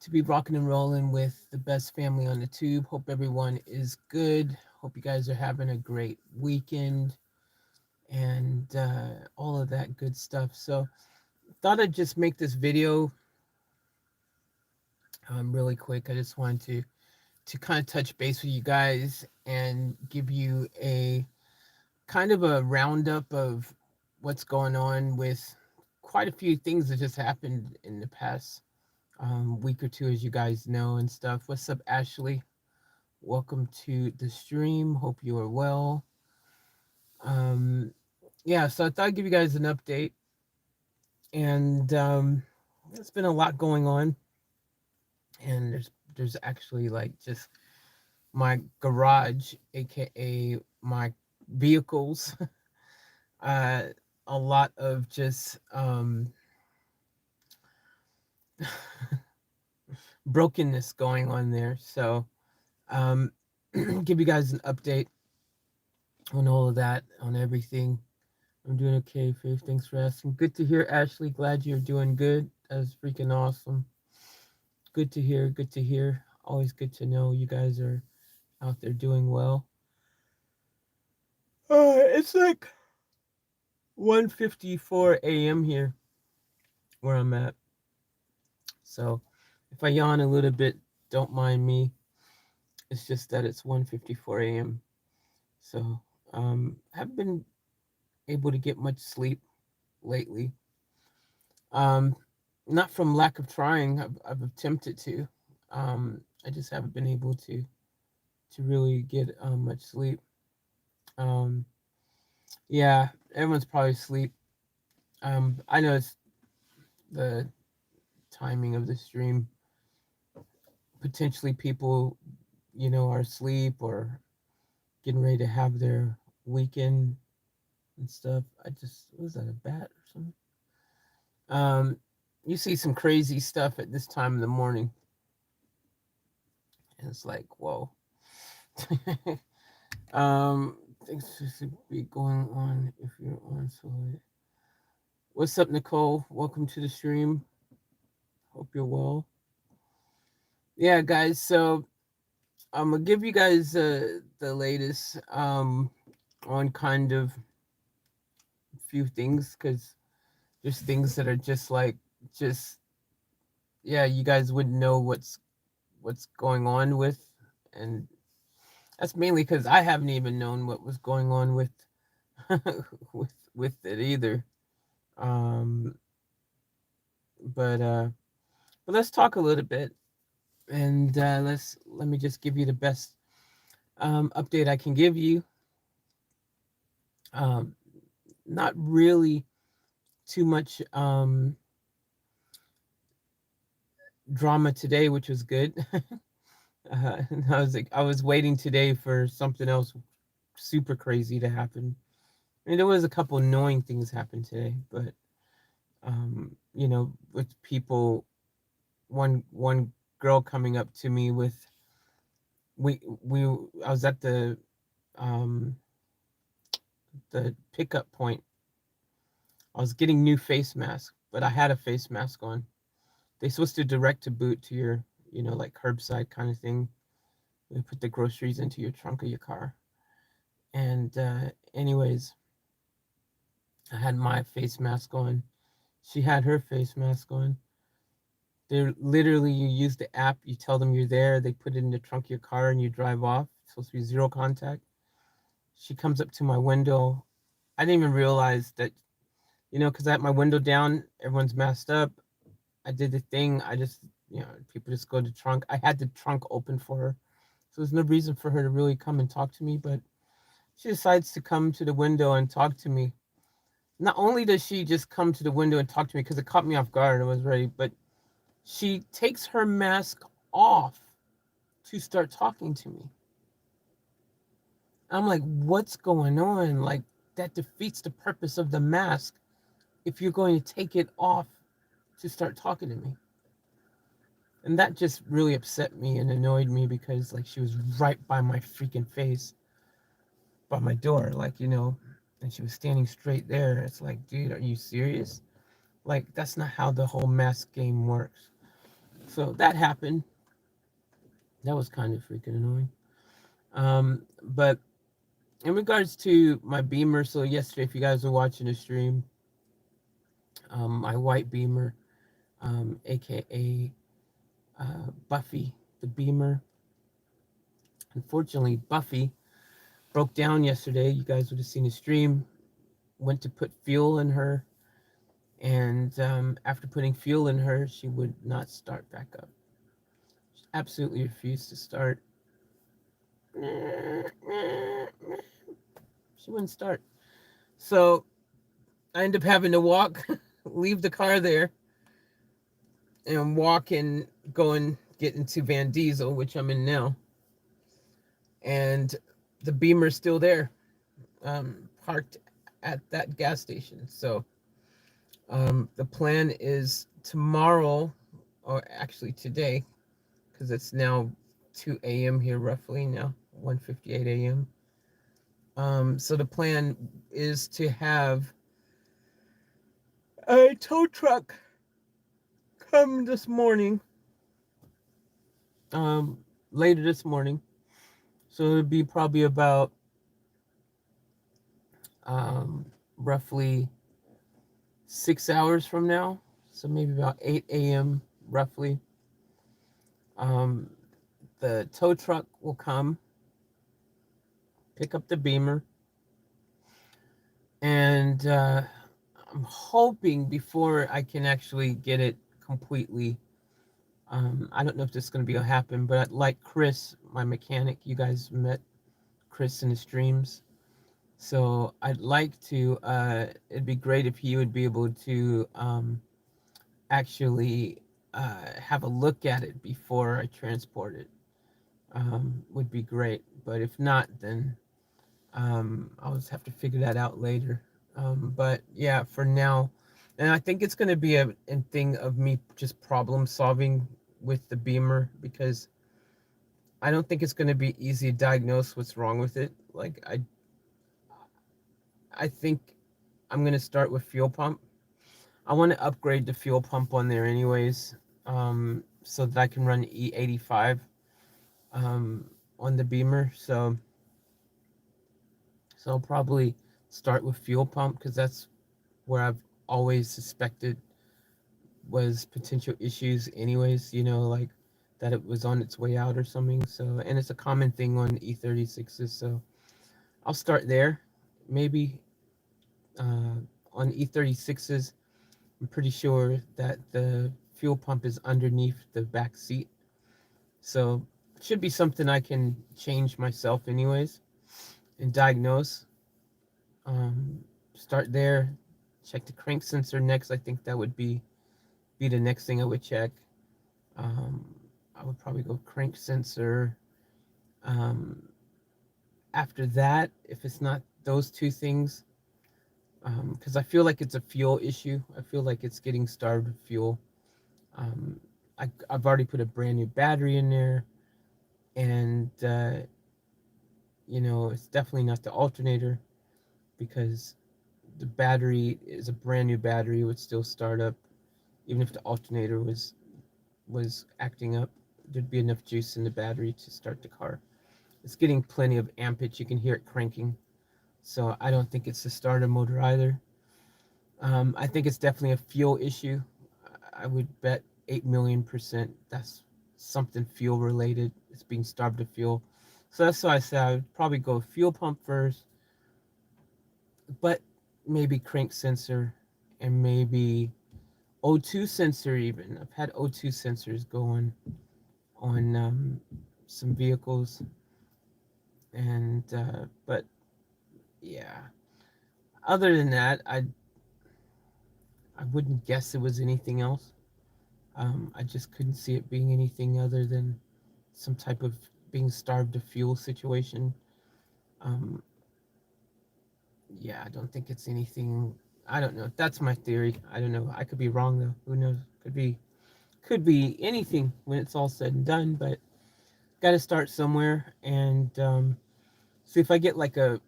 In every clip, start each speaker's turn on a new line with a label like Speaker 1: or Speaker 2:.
Speaker 1: to be rocking and rolling with the best family on the tube. Hope everyone is good. Hope you guys are having a great weekend and all of that good stuff. So, thought I'd just make this video really quick. I just wanted to kind of touch base with you guys and give you a kind of a roundup of what's going on with quite a few things that just happened in the past week or two, as you guys know and stuff. What's up, Ashley? Welcome to the stream. Hope you are well. Um, yeah, so I thought I'd give you guys an update, and there's been a lot going on, and there's actually like just my garage, aka my vehicles, uh, a lot of just brokenness going on there. So um, give you guys an update on all of that, on everything. I'm doing okay, Faith. Thanks for asking. Good to hear, Ashley. Glad you're doing good. That was freaking awesome. Good to hear. Good to hear. Always good to know you guys are out there doing well. It's like 1:54 a.m. here where I'm at. So if I yawn a little bit, don't mind me. It's just that it's 1:54 a.m. So haven't been able to get much sleep lately. Um, Not from lack of trying. I've attempted to. I just haven't been able to really get much sleep. Um, yeah, everyone's probably asleep. I know it's the timing of the stream. Potentially, people, are asleep or getting ready to have their weekend and stuff. Was that a bat or something? Um, you see some crazy stuff at this time in the morning, and it's like, whoa. Things should be going on if you're on. So, what's up, Nicole? Welcome to the stream. Hope you're well. Yeah, guys. So I'm gonna give you guys the latest on kind of a few things because there's things that are just like just yeah, you guys wouldn't know what's going on with, and that's mainly because I haven't even known what was going on with with it either. Um, but let's talk a little bit, and let me just give you the best update I can give you. Um, Not really too much drama today, which was good. I was waiting today for something else super crazy to happen. I mean, there was a couple annoying things happen today, but with people, one girl coming up to me with we I was at um the pickup point. I was getting new face masks, but I had a face mask on. They supposed to direct to boot to your, like curbside kind of thing. They put the groceries into your trunk of your car. And anyways, I had my face mask on. She had her face mask on. They're literally, you use the app, you tell them you're there, they put it in the trunk of your car and you drive off. It's supposed to be zero contact. She comes up to my window. I didn't even realize that, because I had my window down, everyone's masked up. I did the thing. I just, people just go to the trunk. I had the trunk open for her. So there's no reason for her to really come and talk to me, but she decides to come to the window and talk to me. Not only does she just come to the window and talk to me because it caught me off guard, I was ready, but she takes her mask off to start talking to me. I'm like, what's going on? Like, that defeats the purpose of the mask if you're going to take it off to start talking to me. And that just really upset me and annoyed me because, like, she was right by my freaking face, by my door, like, and she was standing straight there. It's like, dude, are you serious? Like, that's not how the whole mask game works. So that happened. That was kind of freaking annoying. But in regards to my Beamer, so yesterday, if you guys were watching the stream, my white Beamer, aka Buffy, the Beamer. Unfortunately, Buffy broke down yesterday. You guys would have seen the stream. Went to put fuel in her, and after putting fuel in her, she would not start back up. She absolutely refused to start. She wouldn't start. So I ended up having to walk, leave the car there, and walk and go and get into Van Diesel, which I'm in now. And the Beamer's still there, parked at that gas station. So the plan is tomorrow, or actually today, because it's now 2 a.m. here roughly now, 1:58 a.m. So the plan is to have a tow truck come this morning, um, later this morning. So it'll be probably about um, roughly 6 hours from now. So maybe about 8 a.m. roughly. Um, the tow truck will come, pick up the Beamer, and I'm hoping before I can actually get it completely. I don't know if this is going to be able to happen, but like Chris, my mechanic, you guys met Chris in the streams. So I'd like to, it'd be great if he would be able to actually have a look at it before I transport it. Would be great. But if not, then I'll just have to figure that out later. But yeah, for now, and I think it's going to be a thing of me just problem solving with the Beamer, because I don't think it's going to be easy to diagnose what's wrong with it. Like I think I'm going to start with fuel pump. I want to upgrade the fuel pump on there anyways, so that I can run E85 on the Beamer. So I'll probably start with fuel pump, because that's where I've always suspected was potential issues anyways, like that it was on its way out or something. So, and it's a common thing on E36s, so I'll start there. Maybe on E36s, I'm pretty sure that the fuel pump is underneath the back seat. So it should be something I can change myself anyways and diagnose. Um, Start there. Check the crank sensor next. I think that would be the next thing I would check. Um, I would probably go crank sensor. Um, After that, if it's not those two things, because I feel like it's a fuel issue. I feel like it's getting starved of fuel. Um, I've already put a brand new battery in there, and it's definitely not the alternator, because the battery is a brand new battery. It would still start up even if the alternator was acting up. There'd be enough juice in the battery to start the car. It's getting plenty of ampage. You can hear it cranking. So I don't think it's the starter motor either. I think it's definitely a fuel issue. I would bet 8 million percent that's something fuel related. It's being starved of fuel. So that's why I said I would probably go fuel pump first, but maybe crank sensor, and maybe O2 sensor even. I've had O2 sensors going on some vehicles, and but yeah. Other than that, I wouldn't guess it was anything else. I just couldn't see it being anything other than some type of being starved of fuel situation. Um, yeah, I don't think it's anything. I don't know. That's my theory. I don't know. I could be wrong though. Who knows? Could be anything when it's all said and done. But got to start somewhere, and see if I get like a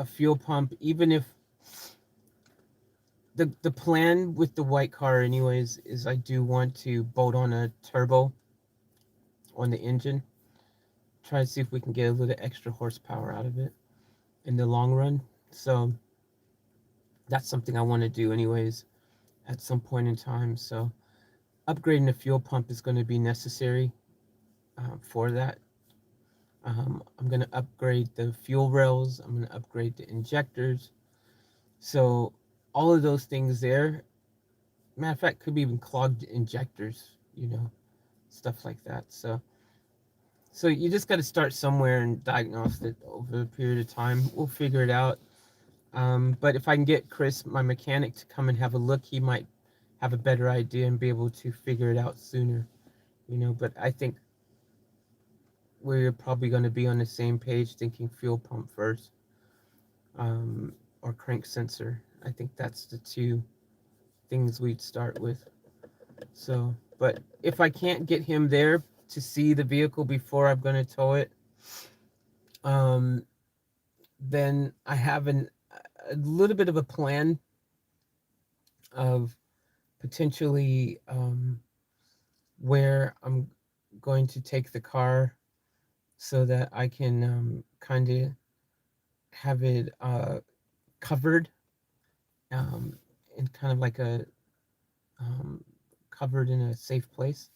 Speaker 1: fuel pump, even if the plan with the white car, anyways, is I do want to bolt on a turbo on the engine. Try to see if we can get a little extra horsepower out of it in the long run. So that's something I want to do, anyways, at some point in time. So upgrading the fuel pump is going to be necessary for that. I'm going to upgrade the fuel rails. I'm going to upgrade the injectors. So all of those things there. Matter of fact, could be even clogged injectors. Stuff like that. So you just got to start somewhere and diagnose it over a period of time. We'll figure it out. But if I can get Chris, my mechanic, to come and have a look, he might have a better idea and be able to figure it out sooner. But I think we're probably going to be on the same page, thinking fuel pump first, or crank sensor. I think that's the two things we'd start with. So, but if I can't get him there to see the vehicle before I'm going to tow it, um, then I have a little bit of a plan of potentially where I'm going to take the car so that I can kind of have it covered, um, in kind of like a um, covered in a safe place.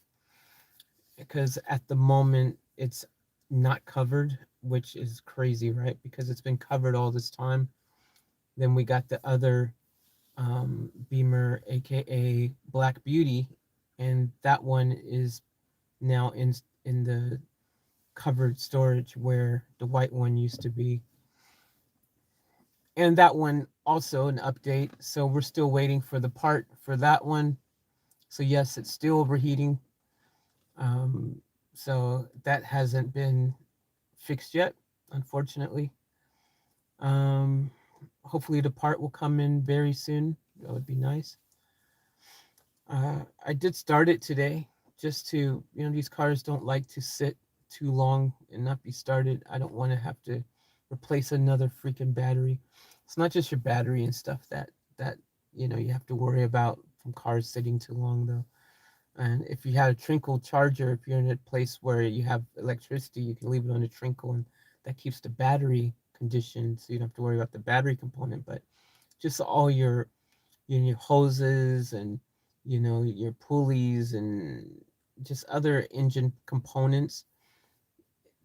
Speaker 1: Because at the moment it's not covered, which is crazy, right? Because it's been covered all this time. Then we got the other Beamer, aka Black Beauty, and that one is now in the covered storage where the white one used to be. And that one also an update, so we're still waiting for the part for that one. So yes, it's still overheating. Um, so that hasn't been fixed yet, unfortunately. Um, Hopefully the part will come in very soon. That would be nice. I did start it today, just to, these cars don't like to sit too long and not be started. I don't want to have to replace another freaking battery. It's not just your battery and stuff that you have to worry about from cars sitting too long, though. And if you had a trickle charger, if you're in a place where you have electricity, you can leave it on a trickle, and that keeps the battery conditioned, so you don't have to worry about the battery component. But just all your hoses and your pulleys and just other engine components,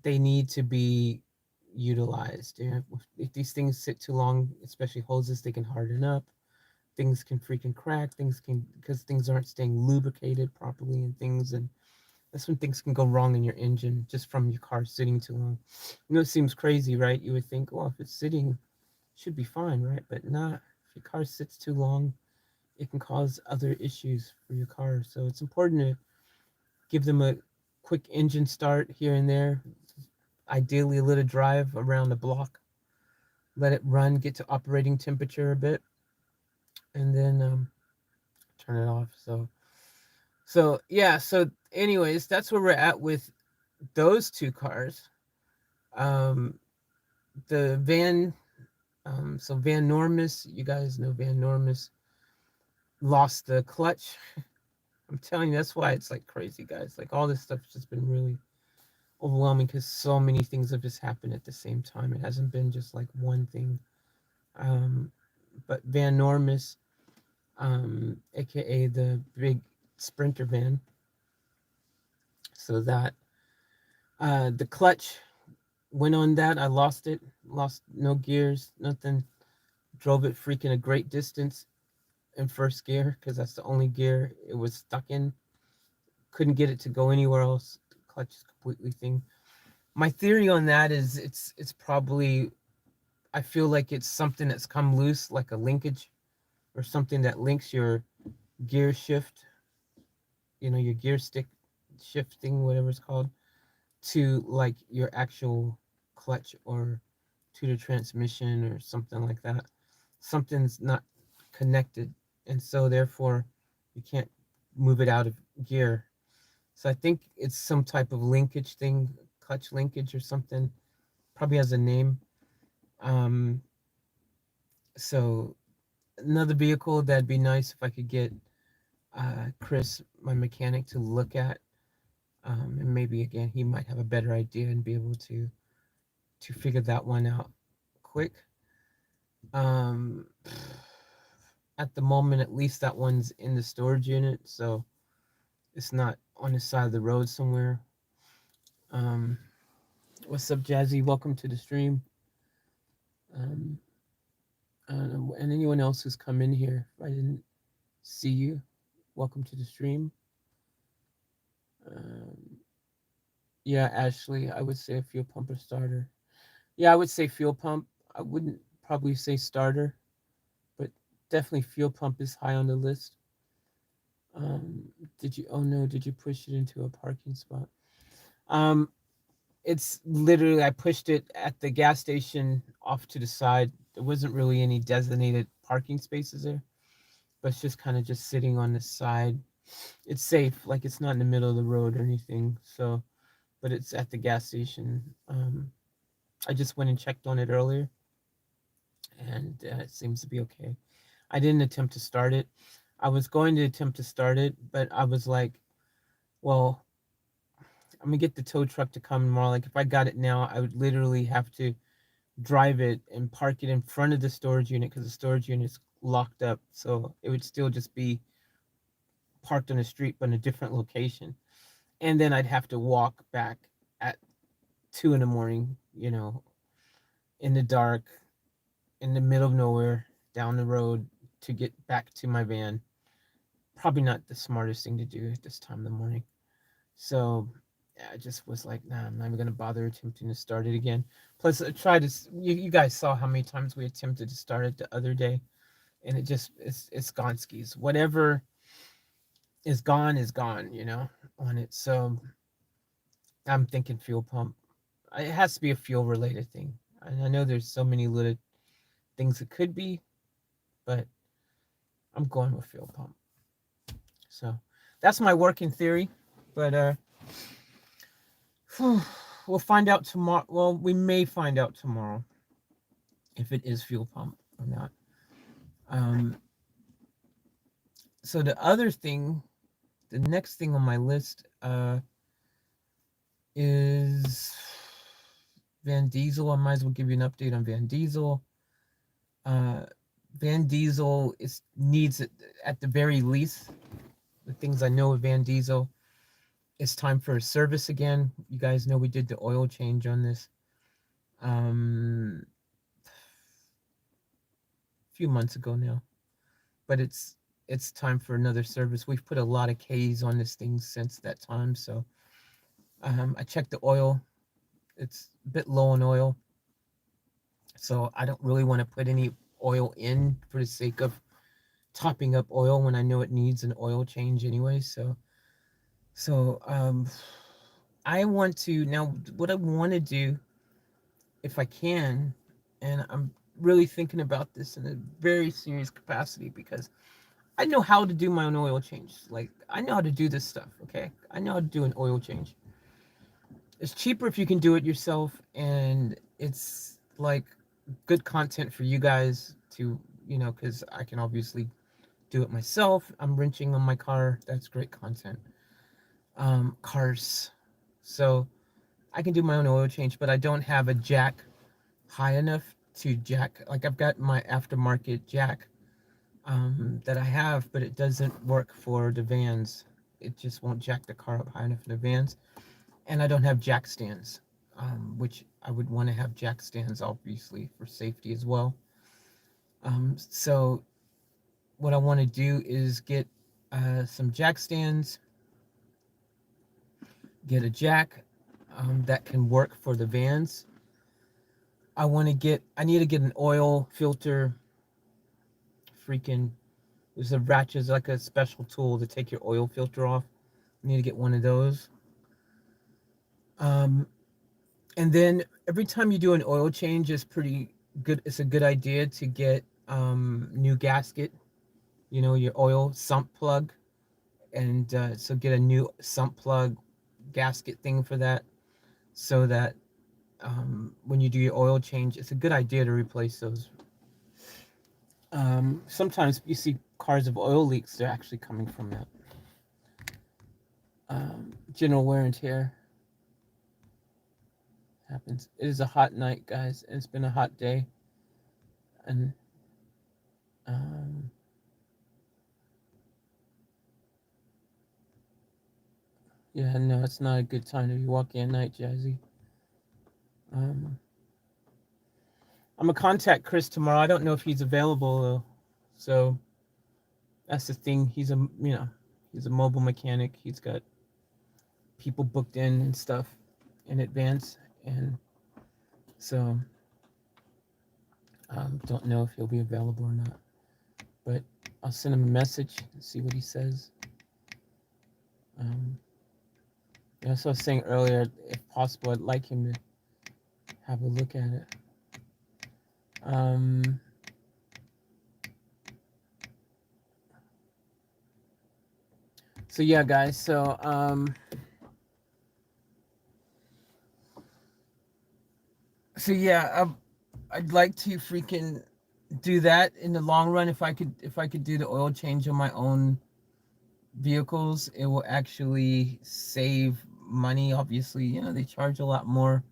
Speaker 1: they need to be utilized. If these things sit too long, especially hoses, they can harden up. Things can freaking crack. Things can, because things aren't staying lubricated properly, and that's when things can go wrong in your engine just from your car sitting too long. It seems crazy, right? You would think, well, if it's sitting, it should be fine, right? But not. If your car sits too long, it can cause other issues for your car. So it's important to give them a quick engine start here and there. Ideally, a little drive around the block. Let it run, get to operating temperature a bit, and then turn it off. So yeah. So anyways, that's where we're at with those two cars. Um, the van. So Van Normus, you guys know Van Normus lost the clutch. I'm telling you, that's why it's like crazy, guys. Like all this stuff's just been really overwhelming because so many things have just happened at the same time. It hasn't been just like one thing. Um, but Van Normus, aka the big sprinter van, so that the clutch went on that. I lost it, lost no gears, nothing. Drove it freaking a great distance in first gear because that's the only gear it was stuck in. Couldn't get it to go anywhere else. The clutch is completely thing. My theory on that is it's probably, I feel like it's something that's come loose, like a linkage or something that links your gear shift, your gear stick shifting, whatever it's called, to like your actual clutch or to the transmission or something like that. Something's not connected, and so therefore you can't move it out of gear. So I think it's some type of linkage thing, clutch linkage or something. Probably has a name. Um, so Another vehicle that'd be nice if I could get Chris, my mechanic, to look at, and maybe again he might have a better idea and be able to figure that one out quick. Um, at the moment, at least that one's in the storage unit, so it's not on the side of the road somewhere. Um, what's up, Jazzy? Welcome to the stream. Um, and anyone else who's come in here, if I didn't see you, welcome to the stream. Um, yeah, Ashley, I would say a fuel pump or starter. Yeah, I would say fuel pump. I wouldn't probably say starter, but definitely fuel pump is high on the list. Um, did you? Oh no, did you push it into a parking spot? Um, it's literally I pushed it at the gas station off to the side. There wasn't really any designated parking spaces there, but it's just kind of just sitting on the side. It's safe, like it's not in the middle of the road or anything. So, but it's at the gas station. I just went and checked on it earlier, and it seems to be okay. I didn't attempt to start it. I was going to attempt to start it, but I was like, well, I'm gonna get the tow truck to come tomorrow. Like if I got it now, I would literally have to drive it and park it in front of the storage unit because the storage unit is locked up. So it would still just be parked on the street but in a different location. And then I'd have to walk back at 2 in the morning, in the dark, in the middle of nowhere, down the road to get back to my van. Probably not the smartest thing to do at this time of the morning. So yeah, I just was like, nah, I'm not even gonna bother attempting to start it again. Plus, I tried to. You guys saw how many times we attempted to start it the other day, and it's gone skis. Whatever is gone. On it. So I'm thinking fuel pump. It has to be a fuel related thing. And I know there's so many little things it could be, but I'm going with fuel pump. So that's my working theory. But we'll find out tomorrow. Well, we may find out tomorrow if it is fuel pump or not. Um, so the other thing, the next thing on my list, is Van Diesel. I might as well give you an update on Van Diesel. Uh, Van Diesel needs at the very least the things I know of Van Diesel. It's time for a service again. You guys know we did the oil change on this a few months ago now, but it's time for another service. We've put a lot of K's on this thing since that time, so I checked the oil. It's a bit low on oil, so I don't really want to put any oil in for the sake of topping up oil when I know it needs an oil change anyway. So I want to now. What I want to do, if I can, and I'm really thinking about this in a very serious capacity because I know how to do my own oil change. Like I know how to do this stuff. Okay, I know how to do an oil change. It's cheaper if you can do it yourself, and it's like good content for you guys to, because I can obviously do it myself. I'm wrenching on my car. That's great content. Cars. So I can do my own oil change, but I don't have a jack high enough to jack. Like I've got my aftermarket jack that I have, but it doesn't work for the vans. It just won't jack the car up high enough for the vans. And I don't have jack stands, which I would want to have jack stands, obviously, for safety as well. So what I want to do is get some jack stands, get a jack that can work for the vans. I need to get an oil filter. Freaking, there's a ratchet, like a special tool to take your oil filter off. I need to get one of those. Um, and then every time you do an oil change, it's pretty good. It's a good idea to get new gasket. Your oil sump plug, and so get a new sump plug gasket thing for that, so that when you do your oil change, it's a good idea to replace those Sometimes you see cars of oil leaks. They're actually coming from that general wear and tear happens. It is a hot night, guys. It's been a hot day, and um, yeah, no, it's not a good time to be walking at night, Jazzy. Um, I'm gonna contact Chris tomorrow. I don't know if he's available though, so that's the thing. He's a mobile mechanic. He's got people booked in and stuff in advance, and so don't know if he'll be available or not. But I'll send him a message and see what he says. Um, yeah, so I was saying earlier, if possible, I'd like him to have a look at it. Um, so yeah, guys. So yeah, I'd like to freaking do that in the long run. If I could do the oil change on my own vehicles, it will actually save money. Obviously, they charge a lot more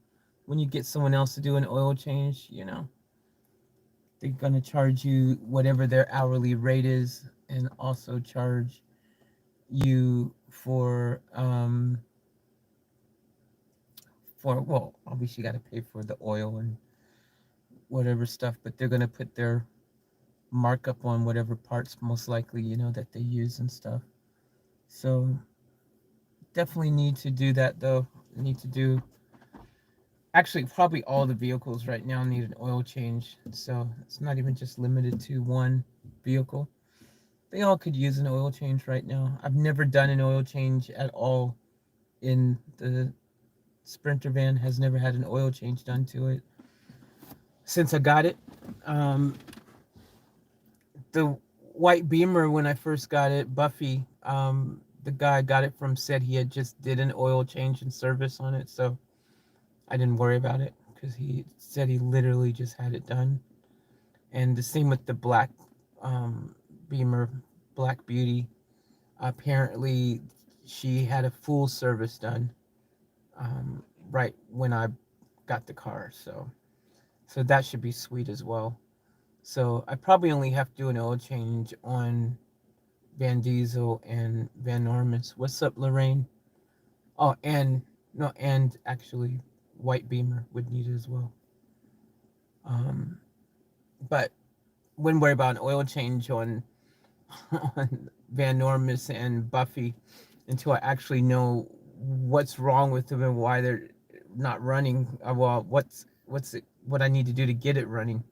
Speaker 1: when you get someone else to do an oil change. They're gonna charge you whatever their hourly rate is, and also charge you for well, obviously you got to pay for the oil and whatever stuff, but they're gonna put their markup on whatever parts most likely that they use and stuff. So definitely need to do that though. Need to do actually probably all the vehicles right now need an oil change. So it's not even just limited to one vehicle. They all could use an oil change right now. I've never done an oil change at all in the Sprinter van. Has never had an oil change done to it since I got it. Um, the white Beamer when I first got it, Buffy, the guy I got it from said he had just did an oil change and service on it, so I didn't worry about it because he said he literally just had it done. And the same with the black Beamer, Black Beauty. Apparently, she had a full service done right when I got the car, so that should be sweet as well. So I probably only have to do an oil change on Van Diesel and Van Norman's. What's up, Lorraine? Oh, and no, and actually, White Beamer would need it as well. Um, but wouldn't worry about an oil change on on Van Norman's and Buffy until I actually know what's wrong with them and why they're not running. Well, what I need to do to get it running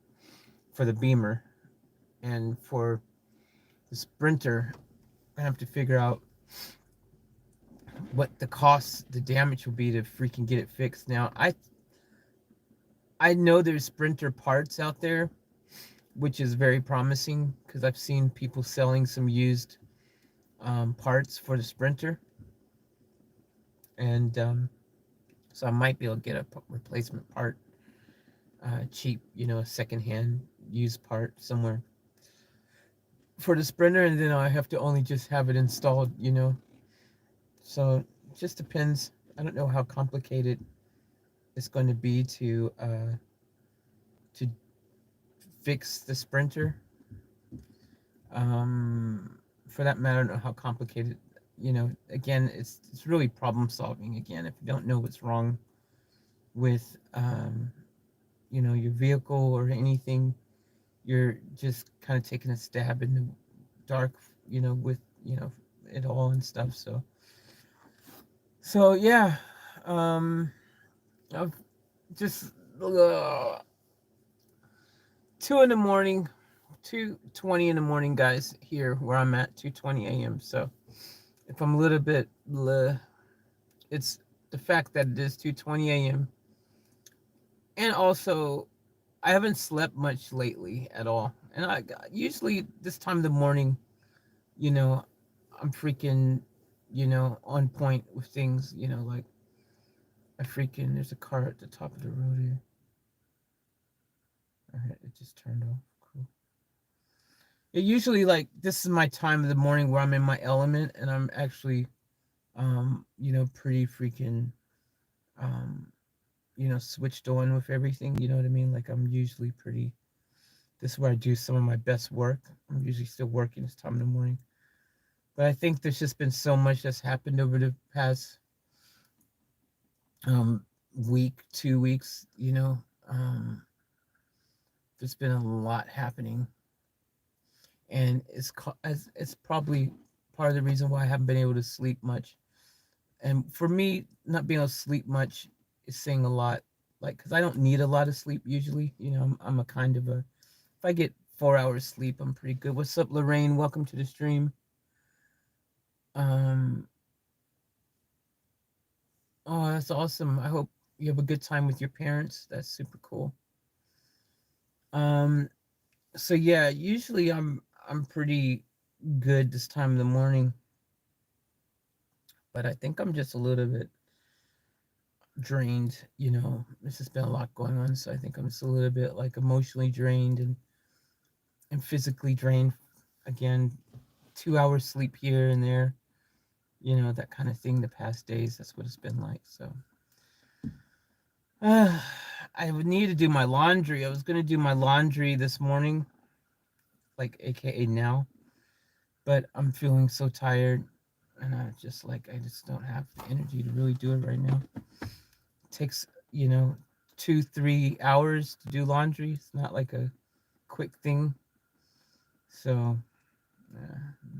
Speaker 1: for the Beamer and for the Sprinter. I have to figure out what the damage will be to freaking get it fixed. Now, I know there's Sprinter parts out there, which is very promising because I've seen people selling some used parts for the Sprinter, and so I might be able to get a replacement part, cheap, a secondhand used part somewhere for the Sprinter, and then I have to only just have it installed. So it just depends. I don't know how complicated it's going to be to fix the Sprinter. For that matter, I don't know how complicated. Again, it's really problem solving. Again, if you don't know what's wrong with your vehicle or anything, you're just kind of taking a stab in the dark, with it all and stuff. So yeah, um, I've just 2 in the morning, 2:20 in the morning, guys. Here where I'm at, 2:20 a.m. So if I'm a little bit, it's the fact that it is 2:20 a.m. and also I haven't slept much lately at all. And I usually this time of the morning, you know, I'm freaking, on point with things. Like there's a car at the top of the road here. All right, it just turned off. Cool. it usually like this is my time of the morning where I'm in my element and I'm actually pretty freaking um switched on with everything, you know what I mean? Like I'm usually pretty this is where I do some of my best work. I'm usually still working this time in the morning. But I think there's just been so much that's happened over the past um week, 2 weeks, there's been a lot happening, and it's probably part of the reason why I haven't been able to sleep much. And for me, not being able to sleep much is saying a lot, like because I don't need a lot of sleep usually. I'm a kind of a if I get 4 hours sleep, I'm pretty good. What's up, Lorraine? Welcome to the stream. Um, oh, that's awesome. I hope you have a good time with your parents. That's super cool. Um, so yeah, usually I'm pretty good this time in the morning, but I think I'm just a little bit drained. There's just been a lot going on, so I think I'm just a little bit like emotionally drained and physically drained. Again, 2 hours sleep here and there, that kind of thing. The past days, that's what it's been like. So, I would need to do my laundry. I was gonna do my laundry this morning, like AKA now, but I'm feeling so tired, and I just don't have the energy to really do it right now. It takes 2-3 hours to do laundry. It's not like a quick thing. So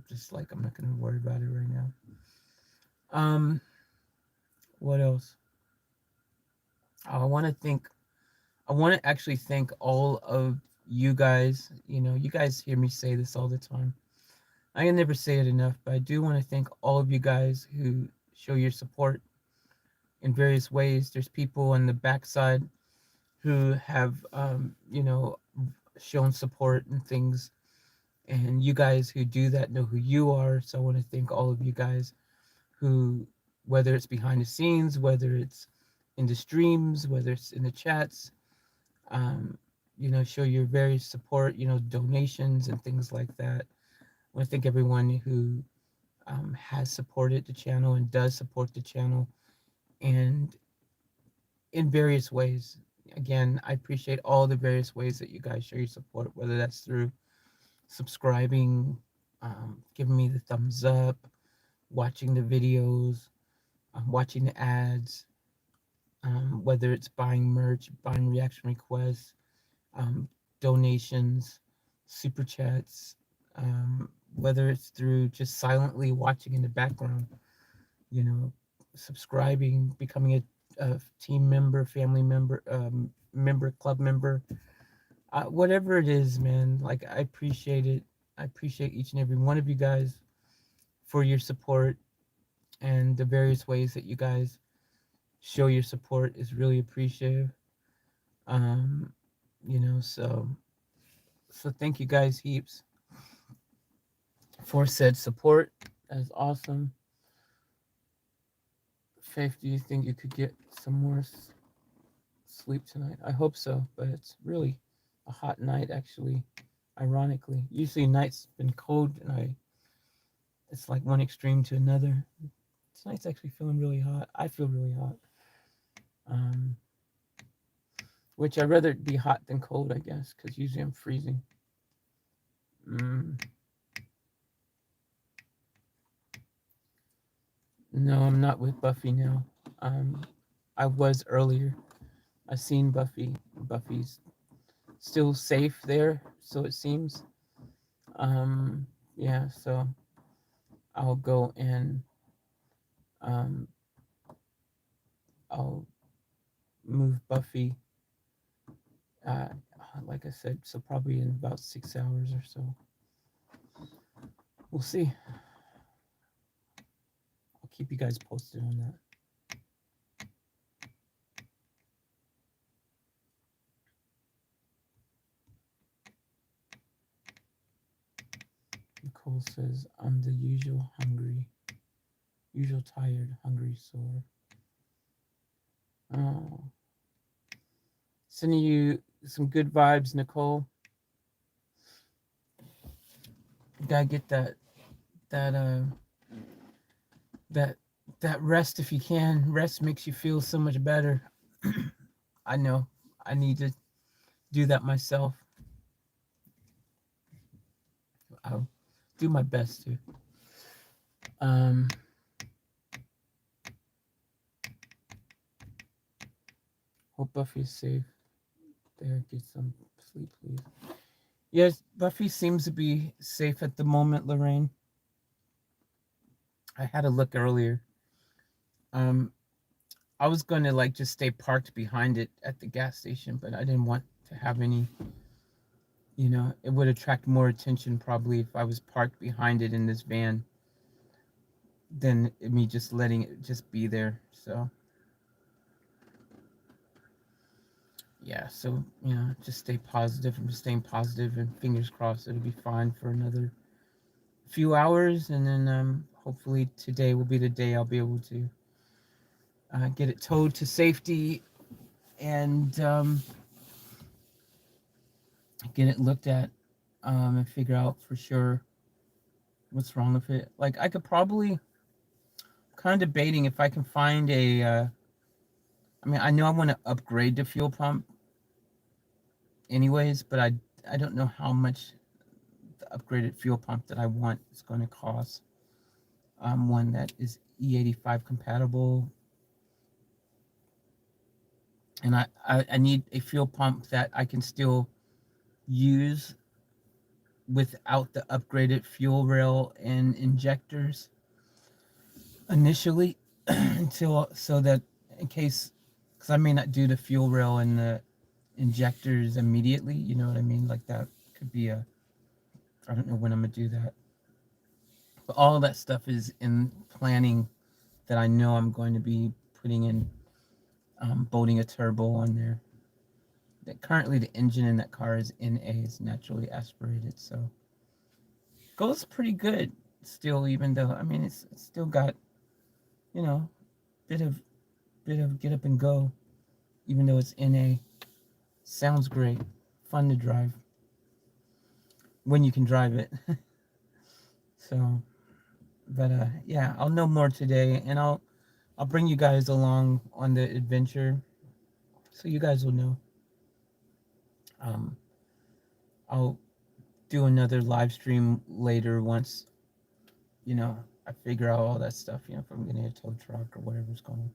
Speaker 1: just like I'm not gonna worry about it right now. Um, what else? Oh, I want to actually thank all of you guys. You guys hear me say this all the time. I can never say it enough, but I do want to thank all of you guys who show your support in various ways. There's people on the backside who have, shown support and things, and you guys who do that know who you are. So I want to thank all of you guys who, whether it's behind the scenes, whether it's in the streams, whether it's in the chats, um, show your various support, donations and things like that. I want to thank everyone who has supported the channel and does support the channel, and in various ways. Again, I appreciate all the various ways that you guys show your support, whether that's through subscribing, giving me the thumbs up, watching the videos, watching the ads, whether it's buying merch, buying reaction requests, um, donations, super chats, whether it's through just silently watching in the background, you know, subscribing, becoming a team member, family member, club member, whatever it is, man. Like, I appreciate it. I appreciate each and every one of you guys for your support, and the various ways that you guys show your support is really appreciative. Um, so thank you guys heaps for said support. That's awesome. Faith, do you think you could get some more sleep tonight? I hope so, but it's really a hot night, actually. Ironically, usually nights been cold, and it's like one extreme to another. Tonight's actually feeling really hot. I feel really hot. Um, which I'd rather be hot than cold, I guess, because usually I'm freezing. Mm. No, I'm not with Buffy now. Um, I was earlier. I seen Buffy. Buffy's still safe there, so it seems. Yeah, so I'll go and um, I'll move Buffy. Uh, like I said, so probably in about 6 hours or so. We'll see. I'll keep you guys posted on that. Nicole says, I'm the usual tired, hungry, sore. Oh. Sending you some good vibes, Nicole. You gotta get that that that rest if you can. Rest makes you feel so much better. I know. I need to do that myself. I'll do my best to. Um, Hope Buffy's safe. There, get some sleep, please. Yes, Buffy seems to be safe at the moment, Lorraine. I had a look earlier. Um, I was going to like just stay parked behind it at the gas station, but I didn't want to have any. It would attract more attention probably if I was parked behind it in this van than me just letting it just be there. So yeah, so just stay positive. I'm staying positive, and fingers crossed it'll be fine for another few hours, and then hopefully today will be the day I'll be able to get it towed to safety and get it looked at and figure out for sure what's wrong with it. Like I could probably kind of debating if I can find a. I mean, I know I want to upgrade the fuel pump, anyways, but I don't know how much the upgraded fuel pump that I want is going to cost. One that is E85 compatible, and I need a fuel pump that I can still use without the upgraded fuel rail and injectors initially until so that in case because I may not do the fuel rail and the injectors immediately, you know what I mean? Like that could be a I don't know when I'm gonna do that. But all of that stuff is in planning that I know I'm going to be putting in bolting a turbo on there. That currently the engine in that car is NA, is naturally aspirated, so goes pretty good still, even though I mean it's still got, you know, bit of get up and go, even though it's NA. Sounds great. Fun to drive when you can drive it. So but yeah, I'll know more today, and I'll bring you guys along on the adventure so you guys will know. Um I'll do another live stream later once, I figure out all that stuff, if I'm getting a tow truck or whatever's going on.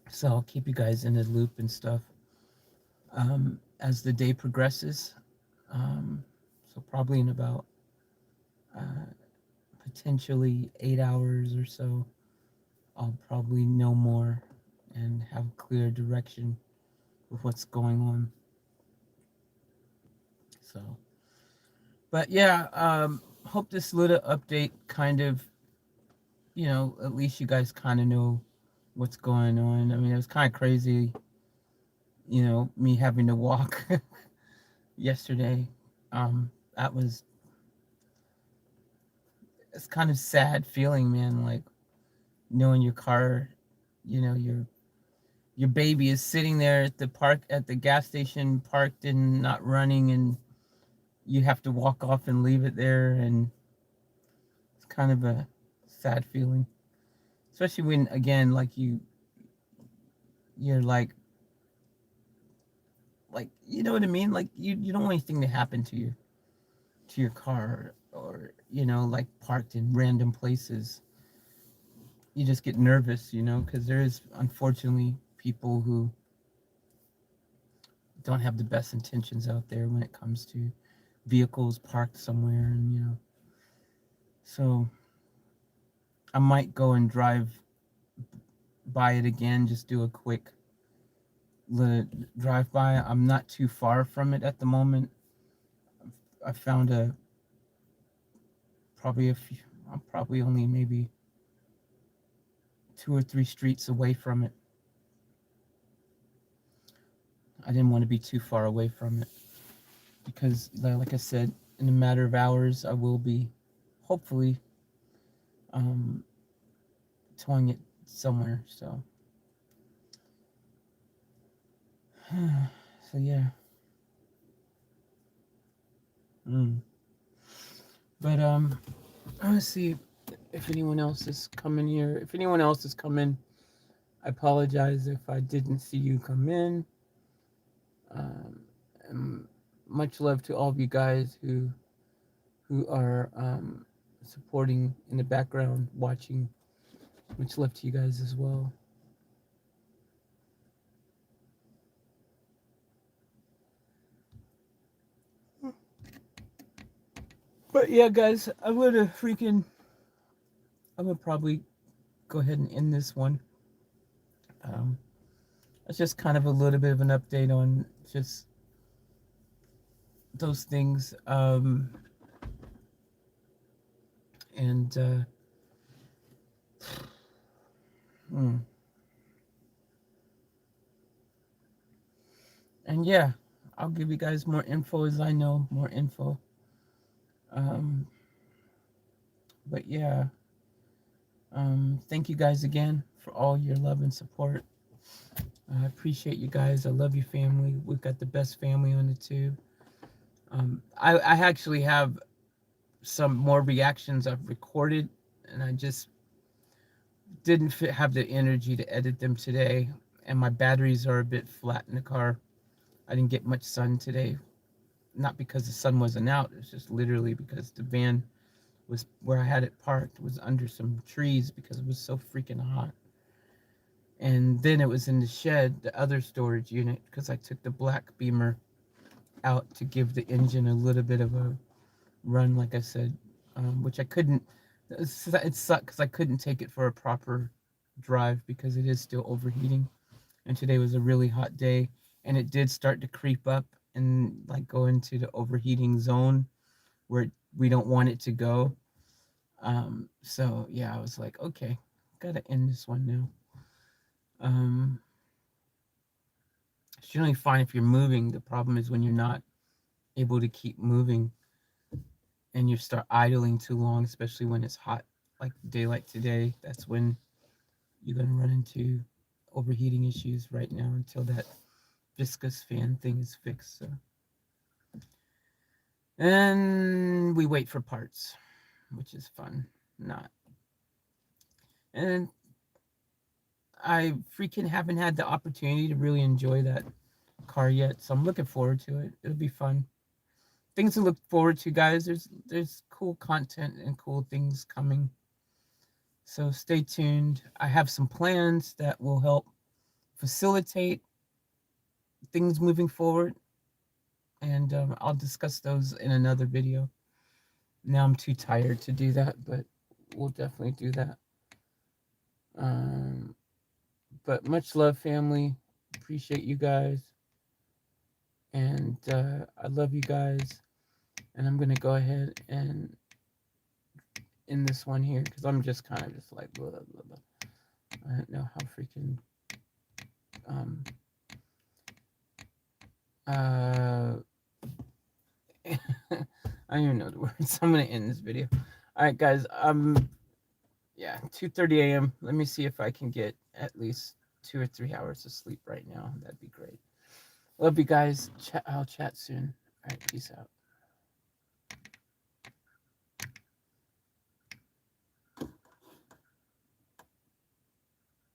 Speaker 1: So I'll keep you guys in the loop and stuff as the day progresses. So probably in about uh, potentially 8 hours or so, I'll probably know more and have clear direction of what's going on. So, but yeah, hope this little update kind of, at least you guys kind of know what's going on. I mean, it was kind of crazy, me having to walk yesterday. That was it's kind of sad feeling, man. Like knowing your car, your baby is sitting there at the park at the gas station, parked and not running, and you have to walk off and leave it there, and it's kind of a sad feeling, especially when again, like you're like you know what I mean, like you don't want anything to happen to your car, or like parked in random places. You just get nervous, because there is unfortunately people who don't have the best intentions out there when it comes to vehicles parked somewhere, and so I might go and drive by it again, just do a quick drive by. I'm not too far from it at the moment. I found probably a few, I'm probably only maybe 2 or 3 streets away from it. I didn't want to be too far away from it because, like I said, in a matter of hours, I will be hopefully um, towing it somewhere. So, so yeah. Mm. But let's see if anyone else is coming here. If anyone else is coming, I apologize if I didn't see you come in. Um, and much love to all of you guys who are supporting in the background, watching. Much love to you guys as well. But yeah, guys, I'm gonna probably go ahead and end this one. Um, it's just kind of a little bit of an update on just those things. And mm, and yeah, I'll give you guys more info as I know more info. Um, but yeah, thank you guys again for all your love and support. I appreciate you guys. I love you, family. We've got the best family on the tube. I actually have some more reactions I've recorded, and I just didn't have the energy to edit them today. And my batteries are a bit flat in the car. I didn't get much sun today, not because the sun wasn't out. It's just literally because the van was where I had it parked was under some trees because it was so freaking hot. And then it was in the shed, the other storage unit, because I took the black Beamer out to give the engine a little bit of a run, like I said, which I couldn't. It sucked because I couldn't take it for a proper drive because it is still overheating. And today was a really hot day, and it did start to creep up and like go into the overheating zone where we don't want it to go. So yeah, I was like, okay, gotta end this one now. Um, it's generally fine if you're moving. The problem is when you're not able to keep moving and you start idling too long, especially when it's hot, like daylight today. That's when you're gonna run into overheating issues right now until that viscous fan thing is fixed. So, and we wait for parts, which is fun. Not, and I freaking haven't had the opportunity to really enjoy that car yet, so I'm looking forward to it. It'll be fun. Things to look forward to, guys. There's cool content and cool things coming. So stay tuned. I have some plans that will help facilitate things moving forward, and I'll discuss those in another video. Now I'm too tired to do that, but we'll definitely do that. Um, but much love, family. Appreciate you guys, and I love you guys. And I'm gonna go ahead and end this one here because I'm just kind of just like blah, blah, blah. I don't know how freaking um uh I don't even know the words. I'm gonna end this video. All right, guys. Yeah, 2:30 a.m. Let me see if I can get at least 2 or 3 hours of sleep right now. That'd be great. Love you guys. I'll chat soon. All right, peace out.